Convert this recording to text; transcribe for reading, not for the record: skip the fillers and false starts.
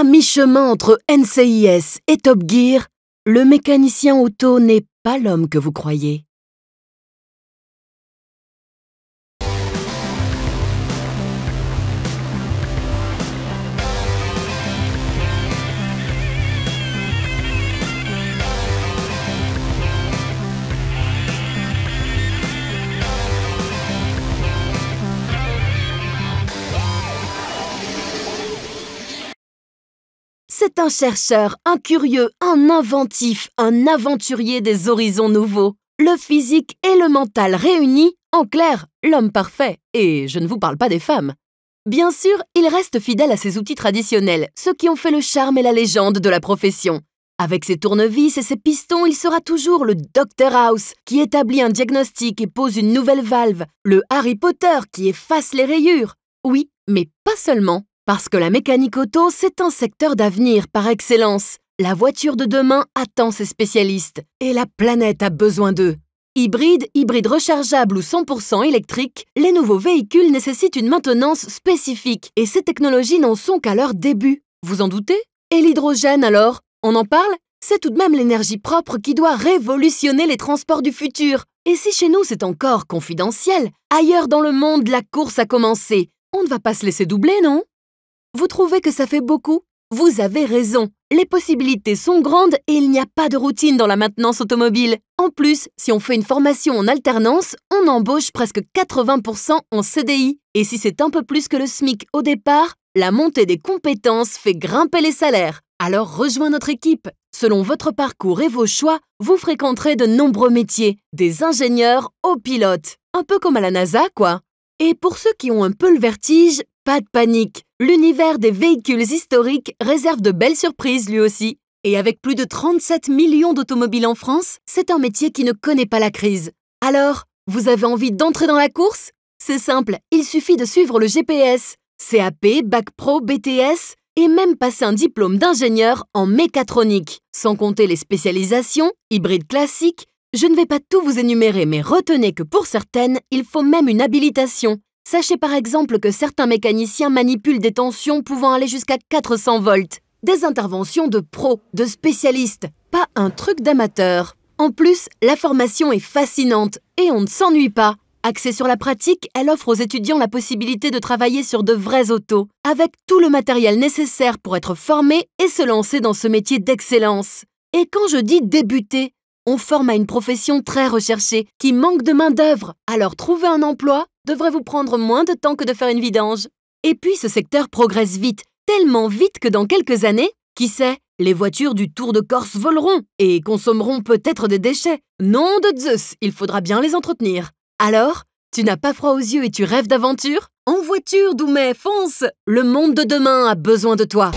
À mi-chemin entre NCIS et Top Gear, le mécanicien auto n'est pas l'homme que vous croyez. C'est un chercheur, un curieux, un inventif, un aventurier des horizons nouveaux. Le physique et le mental réunis, en clair, l'homme parfait. Et je ne vous parle pas des femmes. Bien sûr, il reste fidèle à ses outils traditionnels, ceux qui ont fait le charme et la légende de la profession. Avec ses tournevis et ses pistons, il sera toujours le Dr House qui établit un diagnostic et pose une nouvelle valve, le Harry Potter qui efface les rayures. Oui, mais pas seulement. Parce que la mécanique auto, c'est un secteur d'avenir par excellence. La voiture de demain attend ses spécialistes et la planète a besoin d'eux. Hybride rechargeable ou 100% électrique, les nouveaux véhicules nécessitent une maintenance spécifique et ces technologies n'en sont qu'à leur début. Vous en doutez? Et l'hydrogène alors? On en parle? C'est tout de même l'énergie propre qui doit révolutionner les transports du futur. Et si chez nous c'est encore confidentiel, ailleurs dans le monde la course a commencé. On ne va pas se laisser doubler, non? Vous trouvez que ça fait beaucoup? Vous avez raison. Les possibilités sont grandes et il n'y a pas de routine dans la maintenance automobile. En plus, si on fait une formation en alternance, on embauche presque 80% en CDI. Et si c'est un peu plus que le SMIC au départ, la montée des compétences fait grimper les salaires. Alors rejoins notre équipe. Selon votre parcours et vos choix, vous fréquenterez de nombreux métiers, des ingénieurs aux pilotes. Un peu comme à la NASA, quoi. Et pour ceux qui ont un peu le vertige, pas de panique. L'univers des véhicules historiques réserve de belles surprises lui aussi. Et avec plus de 37 millions d'automobiles en France, c'est un métier qui ne connaît pas la crise. Alors, vous avez envie d'entrer dans la course? C'est simple, il suffit de suivre le GPS, CAP, Bac Pro, BTS et même passer un diplôme d'ingénieur en mécatronique. Sans compter les spécialisations, hybrides classiques. Je ne vais pas tout vous énumérer, mais retenez que pour certaines, il faut même une habilitation. Sachez par exemple que certains mécaniciens manipulent des tensions pouvant aller jusqu'à 400 volts. Des interventions de pros, de spécialistes, pas un truc d'amateur. En plus, la formation est fascinante et on ne s'ennuie pas. Axée sur la pratique, elle offre aux étudiants la possibilité de travailler sur de vrais autos, avec tout le matériel nécessaire pour être formé et se lancer dans ce métier d'excellence. Et quand je dis débuter, on forme à une profession très recherchée qui manque de main-d'œuvre, alors trouver un emploi devrait vous prendre moins de temps que de faire une vidange. Et puis ce secteur progresse vite, tellement vite que dans quelques années, qui sait, les voitures du Tour de Corse voleront et consommeront peut-être des déchets. Nom de Zeus, il faudra bien les entretenir. Alors, tu n'as pas froid aux yeux et tu rêves d'aventure? En voiture, Doumet, fonce! Le monde de demain a besoin de toi.